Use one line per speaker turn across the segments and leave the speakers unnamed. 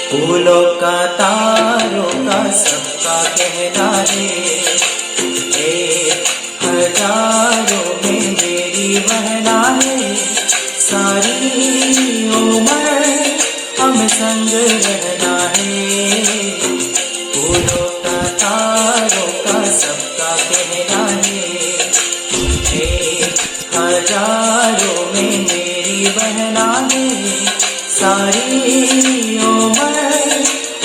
फूलों का तारों का सबका कहना है, हजारों में मेरी बहना है। सारी उम्र हम संग रहना है। फूलों का तारों का सबका कहना है, हजारों में मेरी बहना है। सारी उम्र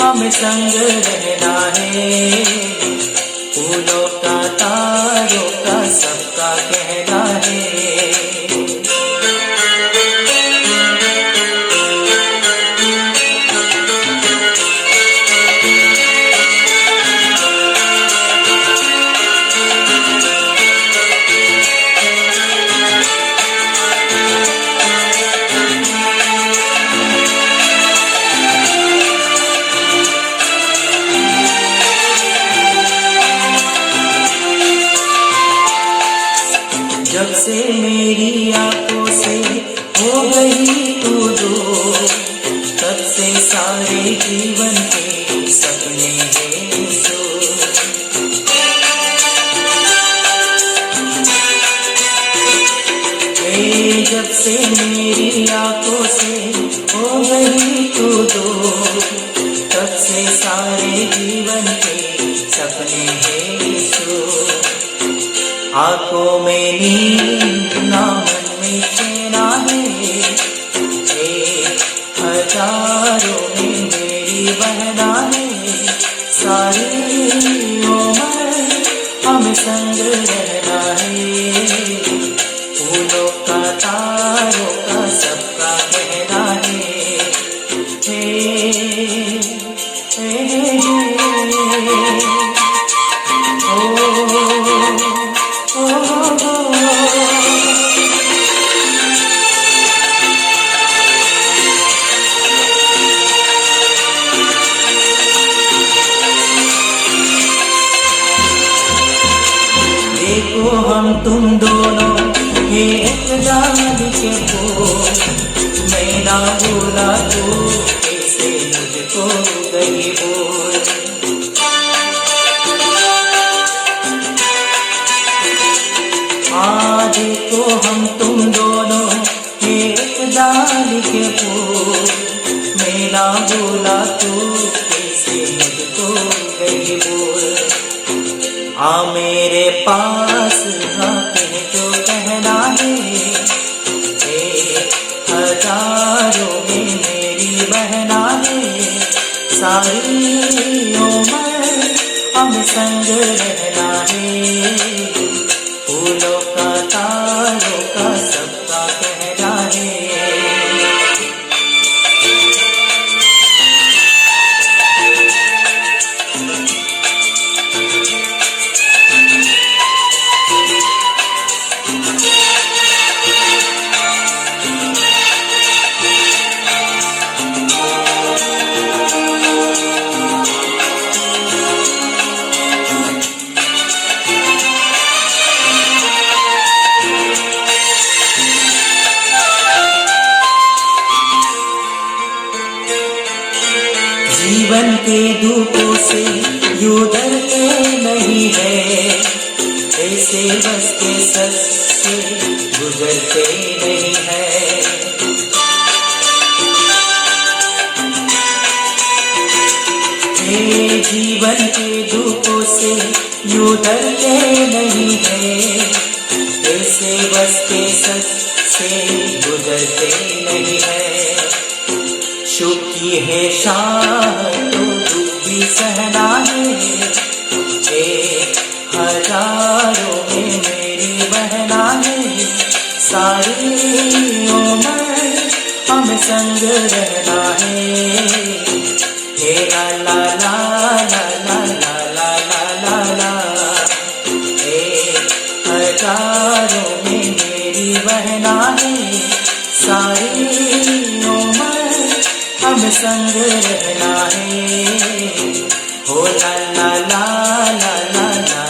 हम संग रहना है। फूलों का तारों का सबका कहना है। जब से मेरी आंखों से हो गई तू दूर, तब से सारे जीवन के सपने हैं सूर। जब से मेरी आंखों से हो गई तू दूर, तब से सारे जीवन के सपने हैं सूर। आंखों में नींद ना मन में चैना है, हजारों में मेरी बहना है। सारी उम्र हम संग रहना है। फूलों का तारों का सबका कहना है, देखो हम तुम दोनों ये एक डाल के फूल, मैं ना भूला तू कैसे मुझको गई बोल। देखो हम तुम दोनों ये एक डाल के फूल, मैं ना भूला तू कैसे मुझको गई बोल। मेरे पास कह जो कहना है, हजारों में मेरी बहना है। सारी उम्र हम संग रहना है। फूलों का तारों का सबका कहना है। जीवन के दुखों से यूं डरते नहीं है, ऐसे बस के सच से गुजरते नहीं है। जीवन के दुखों से यूं डरते नहीं है, ऐसे बस के सच से गुजरते नहीं है। सुख की है शाह तो दुख भी सहना है, हजारों में मेरी बहना है। सारी उम्र हम संग रहना है। ला ला ला ला ला ला ला ला ला ला। संसारों में मेरी बहना है, सारी उम्र हम संग रहना है। हो ला ला ला ला ला ला।